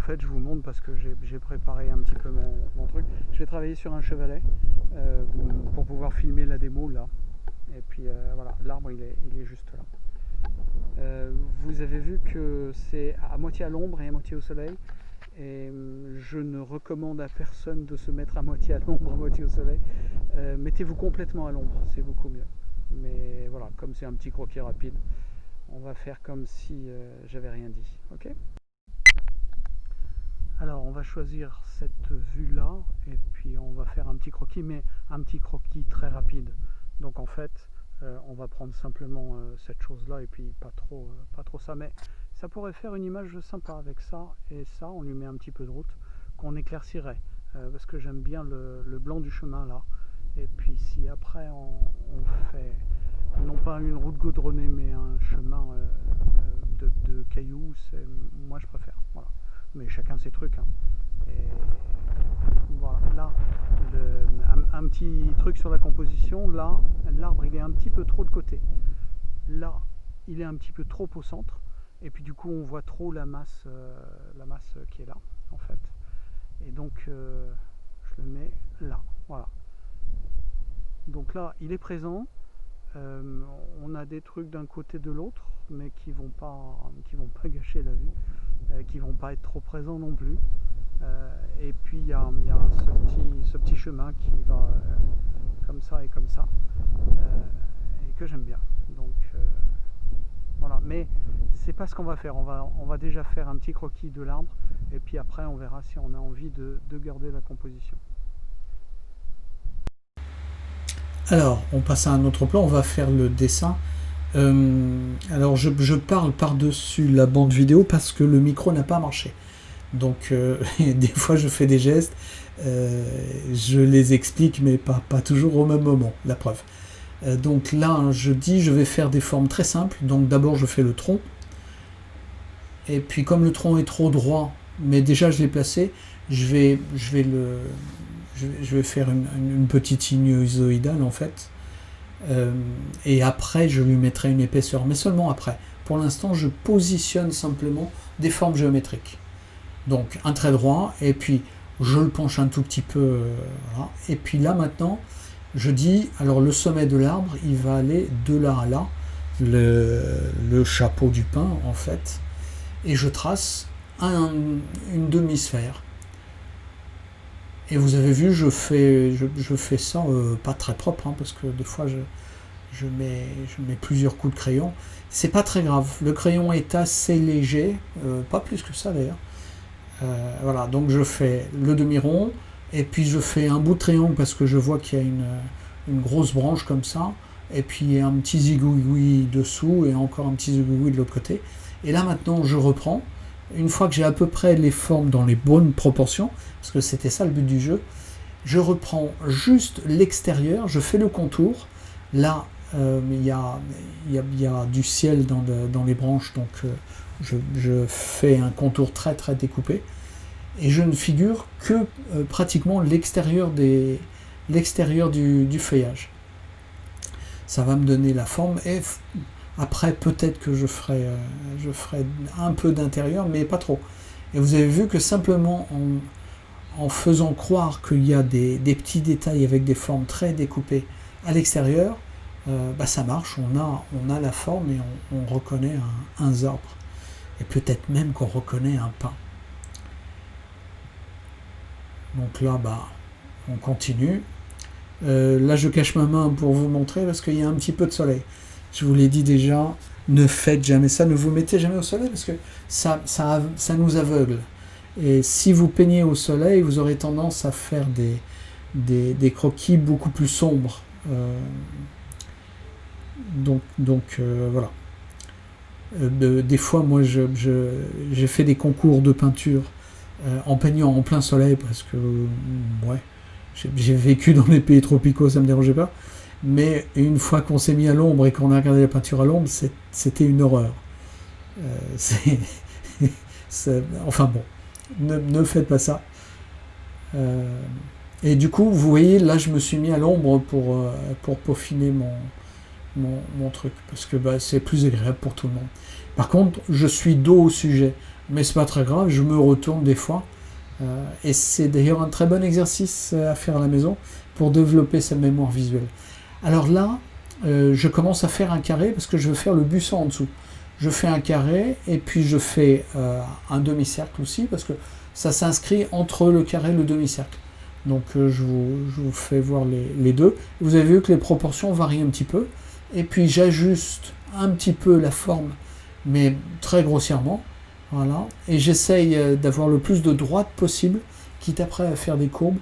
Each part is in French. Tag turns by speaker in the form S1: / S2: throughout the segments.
S1: fait, je vous montre parce que j'ai préparé un petit peu mon truc. Je vais travailler sur un chevalet pour pouvoir filmer la démo là. Et puis voilà, l'arbre il est juste là. Vous avez vu que c'est à moitié à l'ombre et à moitié au soleil. Et je ne recommande à personne de se mettre à moitié à l'ombre, à moitié au soleil. Mettez-vous complètement à l'ombre, c'est beaucoup mieux. Mais voilà, comme c'est un petit croquis rapide, on va faire comme si j'avais rien dit. Ok ? Alors on va choisir cette vue là et puis on va faire un petit croquis, mais un petit croquis très rapide. Donc en fait on va prendre simplement cette chose là et puis pas trop ça, mais ça pourrait faire une image sympa avec ça. Et ça on lui met un petit peu de route qu'on éclaircirait parce que j'aime bien le blanc du chemin là. Et puis si après on fait non pas une route goudronnée mais un chemin de cailloux, moi je préfère, voilà. Mais chacun ses trucs, hein. Et voilà, là un petit truc sur la composition. Là l'arbre il est un petit peu trop de côté, là il est un petit peu trop au centre, et puis du coup on voit trop la masse qui est là en fait. Et donc je le mets là, voilà. Donc là il est présent. On a des trucs d'un côté de l'autre, mais qui vont pas gâcher la vue, qui vont pas être trop présents non plus. Et puis il y a ce petit chemin qui va comme ça et comme ça, et que j'aime bien. Donc voilà, mais c'est pas ce qu'on va faire. On va déjà faire un petit croquis de l'arbre, et puis après on verra si on a envie de garder la composition.
S2: Alors, on passe à un autre plan, on va faire le dessin. Alors, je parle par-dessus la bande vidéo parce que le micro n'a pas marché. Donc, des fois, je fais des gestes, je les explique, mais pas toujours au même moment, la preuve. Donc là, je vais faire des formes très simples. Donc d'abord, je fais le tronc. Et puis, comme le tronc est trop droit, mais déjà je l'ai placé, je vais faire une petite sinusoïdale en fait. Et après, je lui mettrai une épaisseur, mais seulement après. Pour l'instant, je positionne simplement des formes géométriques. Donc un trait droit, et puis je le penche un tout petit peu. Voilà. Et puis là maintenant, je dis, alors le sommet de l'arbre, il va aller de là à là, le chapeau du pin en fait, et je trace une demi-sphère. Et vous avez vu, je fais ça pas très propre, hein, parce que des fois je mets plusieurs coups de crayon. C'est pas très grave, le crayon est assez léger, pas plus que ça d'ailleurs. Voilà, donc je fais le demi-rond, et puis je fais un bout de triangle parce que je vois qu'il y a une grosse branche comme ça, et puis un petit zigouigoui dessous, et encore un petit zigouigoui de l'autre côté. Et là maintenant je reprends, une fois que j'ai à peu près les formes dans les bonnes proportions, parce que c'était ça le but du jeu, je reprends juste l'extérieur, je fais le contour. Là, il y a du ciel dans les branches, donc je fais un contour très très découpé. Et je ne figure que pratiquement l'extérieur du feuillage. Ça va me donner la forme, et après peut-être que je ferai un peu d'intérieur, mais pas trop. Et vous avez vu que simplement en faisant croire qu'il y a des petits détails avec des formes très découpées à l'extérieur, ça marche, on a la forme et on reconnaît un arbre. Et peut-être même qu'on reconnaît un pin. Donc là, on continue. Là, je cache ma main pour vous montrer parce qu'il y a un petit peu de soleil. Je vous l'ai dit déjà, ne faites jamais ça, ne vous mettez jamais au soleil parce que ça nous aveugle. Et si vous peignez au soleil, vous aurez tendance à faire des croquis beaucoup plus sombres. Donc voilà. Des fois, moi, j'ai fait des concours de peinture en peignant en plein soleil parce que, ouais, j'ai vécu dans les pays tropicaux, ça me dérangeait pas. Mais une fois qu'on s'est mis à l'ombre et qu'on a regardé la peinture à l'ombre, c'était une horreur. Enfin bon, ne faites pas ça. Et du coup, vous voyez, là, je me suis mis à l'ombre pour peaufiner mon truc, parce que c'est plus agréable pour tout le monde. Par contre, je suis dos au sujet. mais c'est pas très grave, je me retourne des fois. Et c'est d'ailleurs un très bon exercice à faire à la maison pour développer sa mémoire visuelle. Alors là, je commence à faire un carré parce que je veux faire le buisson en dessous. Je fais un carré et puis je fais un demi-cercle aussi parce que ça s'inscrit entre le carré et le demi-cercle. Donc je vous fais voir les deux. Vous avez vu que les proportions varient un petit peu. Et puis j'ajuste un petit peu la forme, mais très grossièrement. Voilà. Et j'essaye d'avoir le plus de droites possible, quitte après à faire des courbes.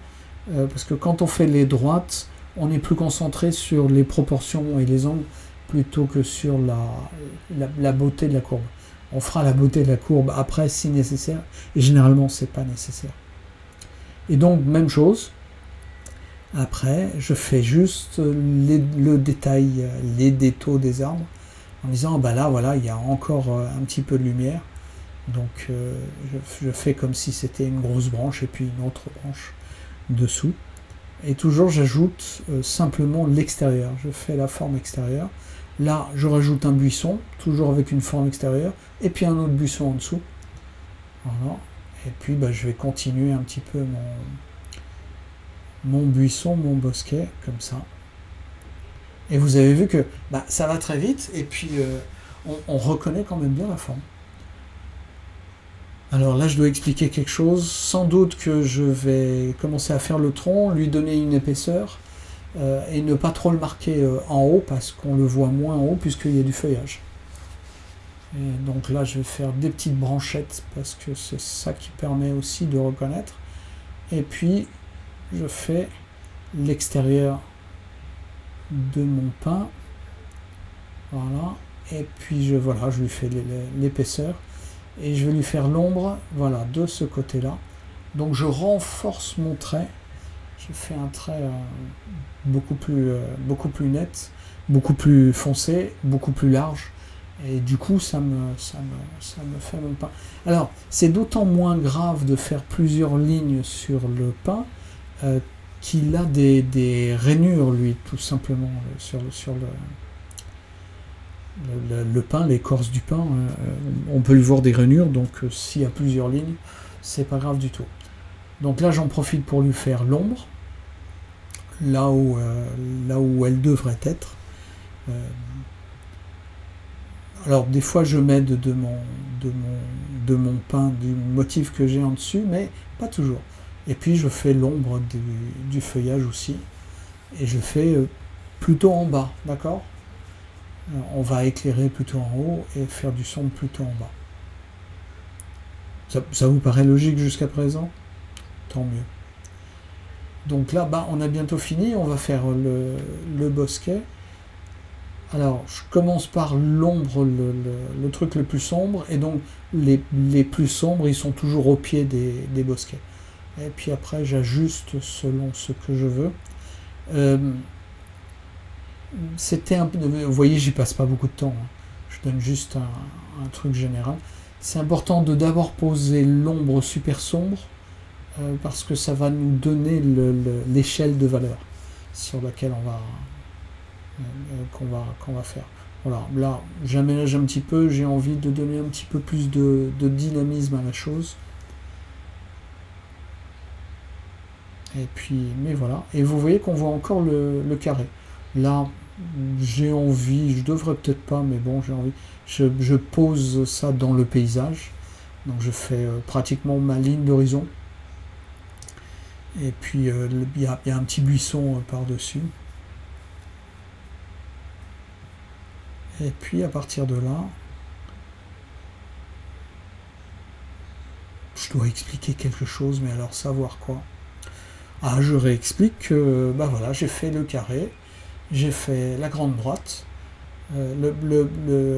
S2: Parce que quand on fait les droites, on est plus concentré sur les proportions et les angles plutôt que sur la beauté de la courbe. On fera la beauté de la courbe après si nécessaire, et généralement c'est pas nécessaire. Et donc même chose, après je fais juste le détail, les détaux des arbres, en disant bah là voilà il y a encore un petit peu de lumière, donc je fais comme si c'était une grosse branche et puis une autre branche dessous. Et toujours j'ajoute simplement l'extérieur, je fais la forme extérieure. Là je rajoute un buisson, toujours avec une forme extérieure, et puis un autre buisson en dessous. Voilà. Et puis bah, je vais continuer un petit peu mon buisson, mon bosquet, comme ça. Et vous avez vu que bah, ça va très vite, et puis on reconnaît quand même bien la forme. Alors là, je dois expliquer quelque chose. Sans doute que je vais commencer à faire le tronc, lui donner une épaisseur et ne pas trop le marquer en haut parce qu'on le voit moins en haut puisqu'il y a du feuillage. Et donc là, je vais faire des petites branchettes parce que c'est ça qui permet aussi de reconnaître. Et puis, je fais l'extérieur de mon pain. Voilà. Et puis, je lui fais l'épaisseur. Et je vais lui faire l'ombre, voilà, de ce côté-là. Donc je renforce mon trait. Je fais un trait beaucoup plus net, beaucoup plus foncé, beaucoup plus large. Et du coup, ça me fait mon pain. Alors, c'est d'autant moins grave de faire plusieurs lignes sur le pain qu'il a des rainures, lui, tout simplement, sur le pain, l'écorce du pain, on peut lui voir des rainures, donc s'il y a plusieurs lignes, c'est pas grave du tout. Donc là, j'en profite pour lui faire l'ombre, là où elle devrait être. Alors des fois, je m'aide de mon pain, du motif que j'ai en dessus, mais pas toujours. Et puis, je fais l'ombre du feuillage aussi, et je fais plutôt en bas, d'accord ? On va éclairer plutôt en haut et faire du sombre plutôt en bas. Ça vous paraît logique jusqu'à présent? Tant mieux. Donc là, on a bientôt fini. On va faire le bosquet. Alors, je commence par l'ombre, le truc le plus sombre. Et donc, les plus sombres, ils sont toujours au pied des bosquets. Et puis après, j'ajuste selon ce que je veux. Vous voyez, j'y passe pas beaucoup de temps. Je donne juste un truc général. C'est important de d'abord poser l'ombre super sombre parce que ça va nous donner l'échelle de valeur sur laquelle qu'on va faire. Voilà, là j'aménage un petit peu, j'ai envie de donner un petit peu plus de dynamisme à la chose. Et puis, mais voilà. Et vous voyez qu'on voit encore le carré. Là, j'ai envie, je devrais peut-être pas, mais bon, j'ai envie. Je pose ça dans le paysage. Donc je fais pratiquement ma ligne d'horizon. Et puis il y a un petit buisson par-dessus. Et puis à partir de là, je dois expliquer quelque chose, mais alors savoir quoi? Ah, je réexplique que voilà, j'ai fait le carré. J'ai fait la grande droite,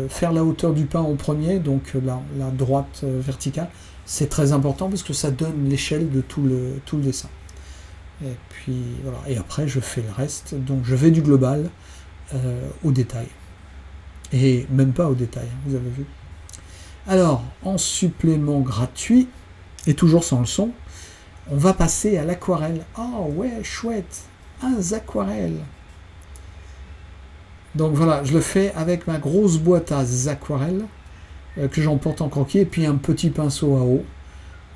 S2: faire la hauteur du pain en premier, donc la droite verticale, c'est très important parce que ça donne l'échelle de tout le dessin. Et puis voilà, et après je fais le reste, donc je vais du global au détail. Et même pas au détail, vous avez vu. Alors, en supplément gratuit, et toujours sans le son, on va passer à l'aquarelle. Oh ouais, chouette, un aquarelles. Donc voilà, je le fais avec ma grosse boîte à aquarelles. que j'emporte en croquis, et puis un petit pinceau à eau.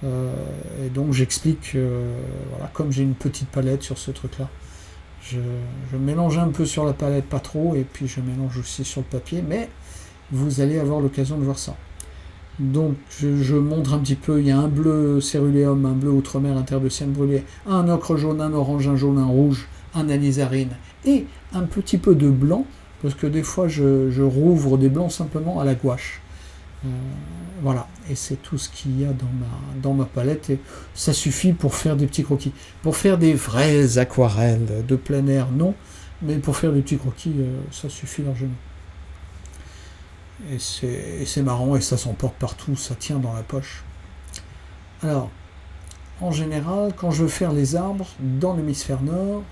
S2: Et donc j'explique, voilà, comme j'ai une petite palette sur ce truc-là, je mélange un peu sur la palette, pas trop, et puis je mélange aussi sur le papier, mais vous allez avoir l'occasion de voir ça. Donc je montre un petit peu, il y a un bleu céruléum, un bleu outremer, un terre de sienne brûlée, un ocre jaune, un orange, un jaune, un rouge, un anisarine, et un petit peu de blanc, parce que des fois je rouvre des blancs simplement à la gouache. Voilà, et c'est tout ce qu'il y a dans ma palette, et ça suffit pour faire des petits croquis. Pour faire des vraies aquarelles de plein air, non, mais pour faire des petits croquis, ça suffit largement. Et c'est marrant, et ça s'emporte partout, ça tient dans la poche. Alors, en général, quand je veux faire les arbres dans l'hémisphère nord,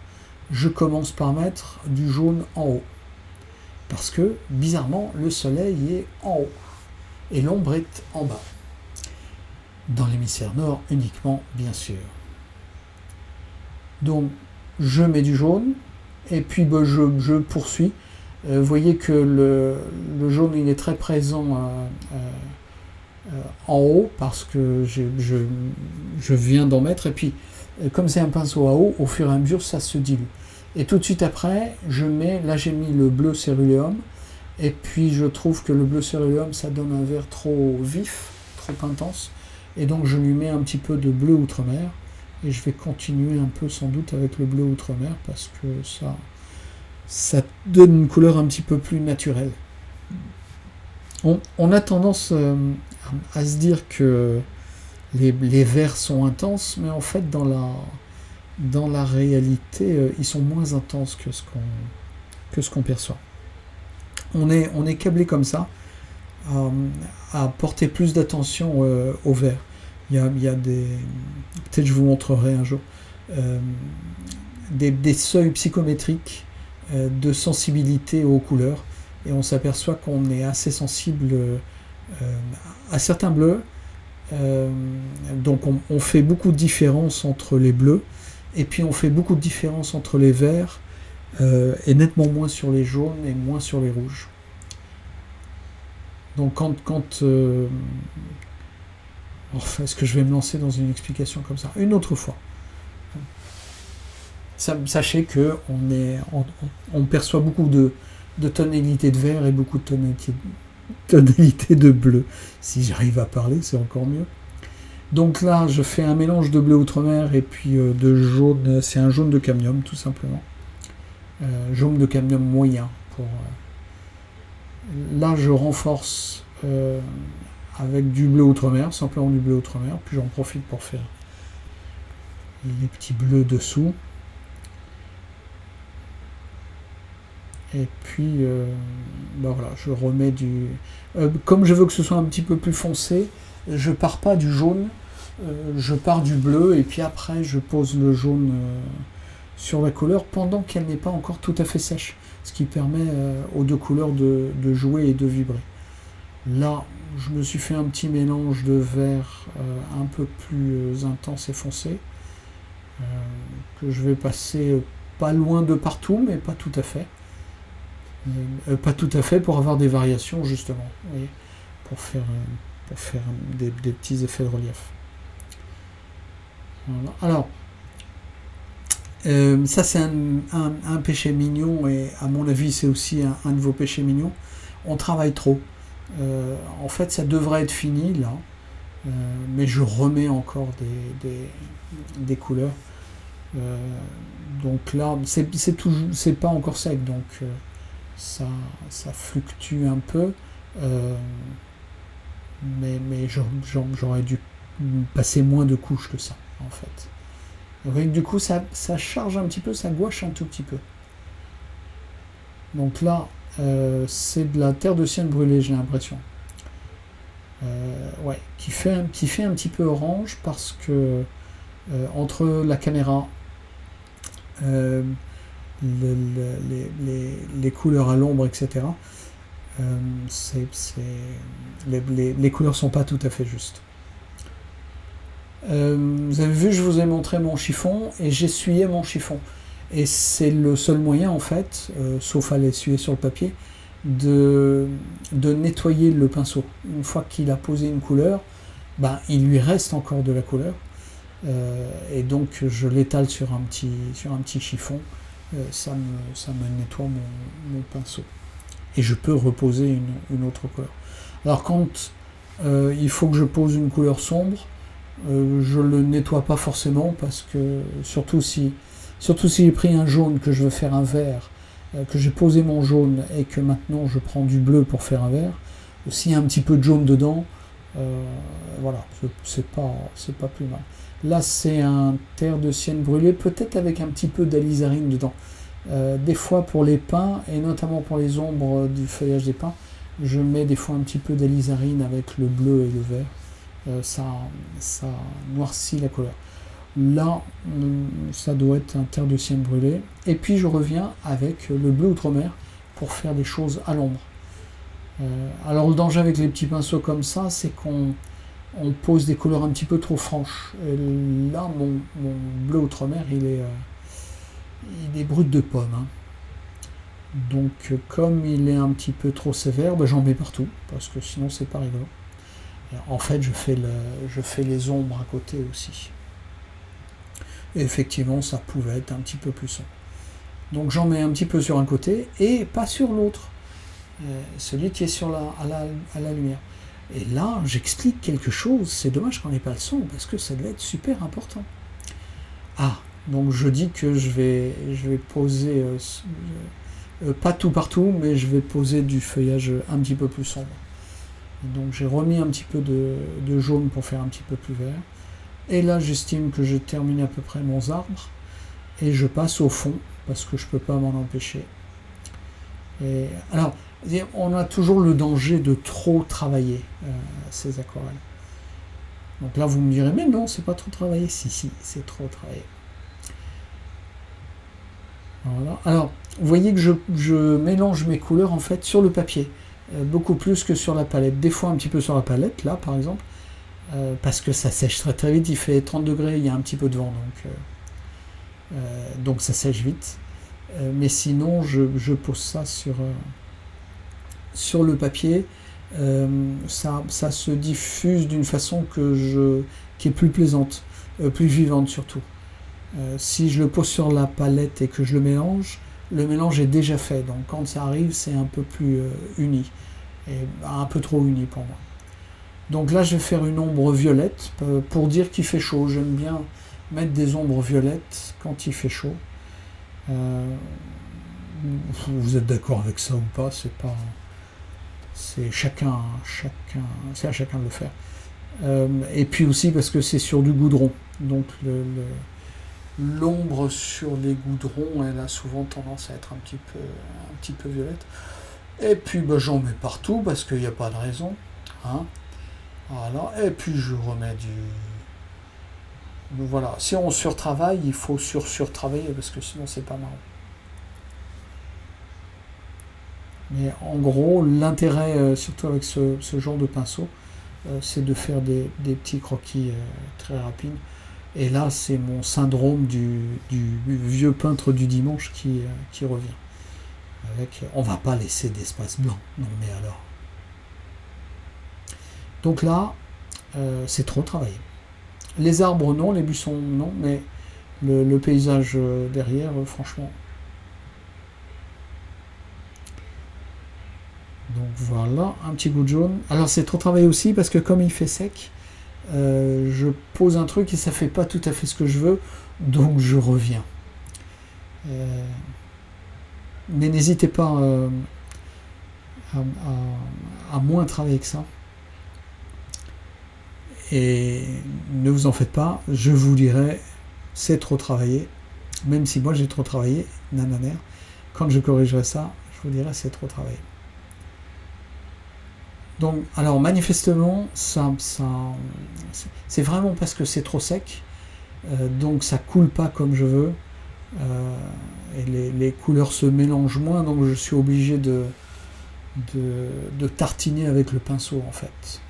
S2: je commence par mettre du jaune en haut. Parce que, bizarrement, le soleil est en haut et l'ombre est en bas. Dans l'hémisphère nord uniquement, bien sûr. Donc, je mets du jaune, et puis je poursuis. Vous voyez que le jaune, il est très présent en haut, parce que je viens d'en mettre, et puis, comme c'est un pinceau à eau, au fur et à mesure, ça se dilue. Et tout de suite après, là j'ai mis le bleu céruléum, et puis je trouve que le bleu céruléum, ça donne un vert trop vif, trop intense, et donc je lui mets un petit peu de bleu outremer, et je vais continuer un peu sans doute avec le bleu outremer, parce que ça donne une couleur un petit peu plus naturelle. On a tendance à se dire que les verts sont intenses, mais en fait dans la réalité, ils sont moins intenses que ce qu'on perçoit. On est câblé comme ça à porter plus d'attention au vert. Il y a des... Peut-être je vous montrerai un jour. Des seuils psychométriques de sensibilité aux couleurs. Et on s'aperçoit qu'on est assez sensible à certains bleus. Donc on fait beaucoup de différence entre les bleus. Et puis on fait beaucoup de différence entre les verts. Et nettement moins sur les jaunes et moins sur les rouges. Donc enfin, est-ce que je vais me lancer dans une explication comme ça une autre fois? Sachez que on perçoit beaucoup de tonalités de vert et beaucoup de tonalités de bleu. Si j'arrive à parler, c'est encore mieux. Donc là, je fais un mélange de bleu outremer et puis de jaune. C'est un jaune de cadmium, tout simplement. Jaune de cadmium moyen. Là, je renforce avec du bleu outremer, simplement du bleu outremer, puis j'en profite pour faire les petits bleus dessous. Et puis, voilà, je remets du... comme je veux que ce soit un petit peu plus foncé, je pars pas du jaune, je pars du bleu, et puis après, je pose le jaune sur la couleur pendant qu'elle n'est pas encore tout à fait sèche, ce qui permet aux deux couleurs de jouer et de vibrer. Là, je me suis fait un petit mélange de vert un peu plus intense et foncé, que je vais passer pas loin de partout, mais pas tout à fait. Pas tout à fait pour avoir des variations, justement, oui, pour faire des petits effets de relief. Voilà. Alors, ça c'est un péché mignon, et à mon avis c'est aussi un de vos péchés mignons. On travaille trop. En fait, ça devrait être fini là, mais je remets encore des couleurs. Donc là, c'est pas encore sec, donc ça fluctue un peu, mais j'aurais dû passer moins de couches que ça, en fait. Donc, du coup, ça charge un petit peu, ça gouache un tout petit peu. Donc là, c'est de la terre de sienne brûlée, j'ai l'impression. Ouais, qui fait un petit peu orange, parce que entre la caméra, les couleurs à l'ombre, etc., les couleurs sont pas tout à fait justes. Vous avez vu, je vous ai montré mon chiffon, et j'essuyais mon chiffon. Et c'est le seul moyen, en fait, sauf à l'essuyer sur le papier, de nettoyer le pinceau. Une fois qu'il a posé une couleur, ben, il lui reste encore de la couleur. Et donc je l'étale sur un petit chiffon. Ça me nettoie mon pinceau. Et je peux reposer une autre couleur. Alors quand il faut que je pose une couleur sombre, je le nettoie pas forcément parce que surtout si j'ai pris un jaune que je veux faire un vert, que j'ai posé mon jaune et que maintenant je prends du bleu pour faire un vert, s'il y a un petit peu de jaune dedans, voilà, c'est pas plus mal. Là c'est un terre de sienne brûlée, peut-être avec un petit peu d'alizarine dedans. Des fois pour les pins, et notamment pour les ombres du feuillage des pins, je mets des fois un petit peu d'alizarine avec le bleu et le vert. Ça noircit la couleur. Là, ça doit être un terre de sienne brûlée. Et puis je reviens avec le bleu outre-mer pour faire des choses à l'ombre. Alors le danger avec les petits pinceaux comme ça, c'est qu'on pose des couleurs un petit peu trop franches. Et là, mon bleu outre-mer, il est brut de pomme. Hein. Donc comme il est un petit peu trop sévère, ben, j'en mets partout, parce que sinon c'est pas rigolo. En fait, je fais les ombres à côté aussi. Et effectivement, ça pouvait être un petit peu plus sombre. Donc j'en mets un petit peu sur un côté et pas sur l'autre. Celui qui est à la lumière. Et là, j'explique quelque chose. C'est dommage qu'on n'ait pas le son, parce que ça devait être super important. Ah, donc je dis que je vais poser, pas tout partout, mais je vais poser du feuillage un petit peu plus sombre. Donc j'ai remis un petit peu de jaune pour faire un petit peu plus vert. Et là, j'estime que j'ai terminé à peu près mon arbre. Et je passe au fond, parce que je ne peux pas m'en empêcher. Et, alors, on a toujours le danger de trop travailler ces aquarelles. Donc là, vous me direz, mais non, c'est pas trop travaillé. Si, c'est trop travaillé. Voilà. Alors, vous voyez que je mélange mes couleurs, en fait, sur le papier. Beaucoup plus que sur la palette. Des fois, un petit peu sur la palette, là, par exemple. Parce que ça sèche très très vite, il fait 30 degrés, il y a un petit peu de vent, donc ça sèche vite. Mais sinon, je pose ça sur le papier, ça se diffuse d'une façon qui est plus plaisante, plus vivante surtout. Si je le pose sur la palette et que je le mélange est déjà fait, donc quand ça arrive, c'est un peu plus uni, et un peu trop uni pour moi. Donc là, je vais faire une ombre violette pour dire qu'il fait chaud. J'aime bien mettre des ombres violettes quand il fait chaud. Vous êtes d'accord avec ça ou pas? C'est à chacun de le faire. Et puis aussi parce que c'est sur du goudron. Donc l'ombre sur les goudrons, elle a souvent tendance à être un petit peu violette. Et puis ben, j'en mets partout parce qu'il n'y a pas de raison. Hein. Voilà, et puis je remets voilà, si on surtravaille, il faut surtravailler parce que sinon c'est pas marrant. Mais en gros, l'intérêt, surtout avec ce genre de pinceau, c'est de faire des petits croquis très rapides. Et là, c'est mon syndrome du vieux peintre du dimanche qui revient. On va pas laisser d'espace blanc, non mais alors. Donc là, c'est trop travaillé. Les arbres non, les buissons non, mais le paysage derrière, franchement. Donc voilà, un petit goût de jaune. Alors c'est trop travaillé aussi parce que comme il fait sec, je pose un truc et ça fait pas tout à fait ce que je veux, donc je reviens. Mais n'hésitez pas à moins travailler que ça. Et ne vous en faites pas, je vous dirai, c'est trop travaillé, même si moi j'ai trop travaillé, nanana, quand je corrigerai ça, je vous dirai c'est trop travaillé. Donc, alors manifestement, ça c'est vraiment parce que c'est trop sec, donc ça coule pas comme je veux, et les couleurs se mélangent moins, donc je suis obligé de tartiner avec le pinceau en fait.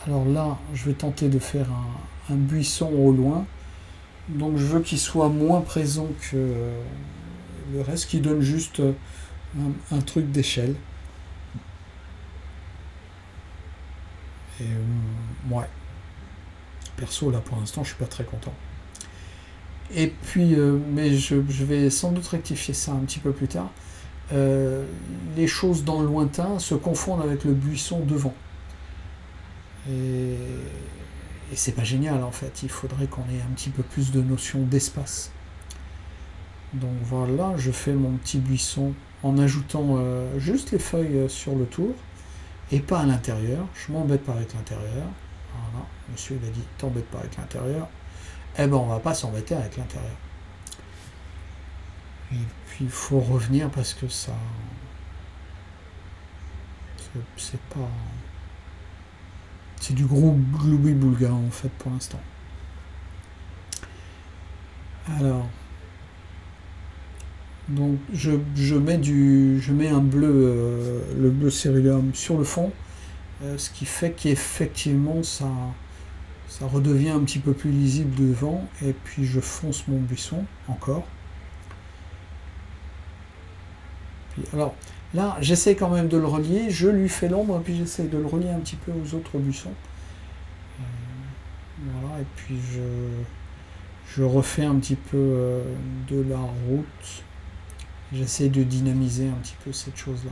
S2: Alors là, je vais tenter de faire un buisson au loin. Donc je veux qu'il soit moins présent que le reste, qui donne juste un truc d'échelle. Et ouais. Perso, là pour l'instant, je suis pas très content. Et puis, mais je vais sans doute rectifier ça un petit peu plus tard. Les choses dans le lointain se confondent avec le buisson devant. Et c'est pas génial en fait. Il faudrait qu'on ait un petit peu plus de notion d'espace. Donc voilà, je fais mon petit buisson en ajoutant juste les feuilles sur le tour et pas à l'intérieur. Je m'embête pas avec l'intérieur. Voilà, monsieur il a dit t'embête pas avec l'intérieur. Eh ben on va pas s'embêter avec l'intérieur. Et puis il faut revenir parce que ça c'est pas, c'est du gros gloubi-boulga en fait pour l'instant. Alors donc je mets un bleu, le bleu céruleum sur le fond, ce qui fait qu'effectivement ça redevient un petit peu plus lisible devant, et puis je fonce mon buisson encore. Puis, alors là j'essaie quand même de le relier, je lui fais l'ombre et puis j'essaie de le relier un petit peu aux autres buissons. Voilà, et puis je refais un petit peu de la route. J'essaie de dynamiser un petit peu cette chose-là.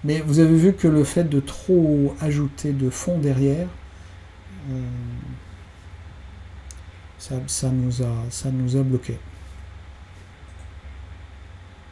S2: Mais vous avez vu que le fait de trop ajouter de fond derrière, ça nous a bloqué.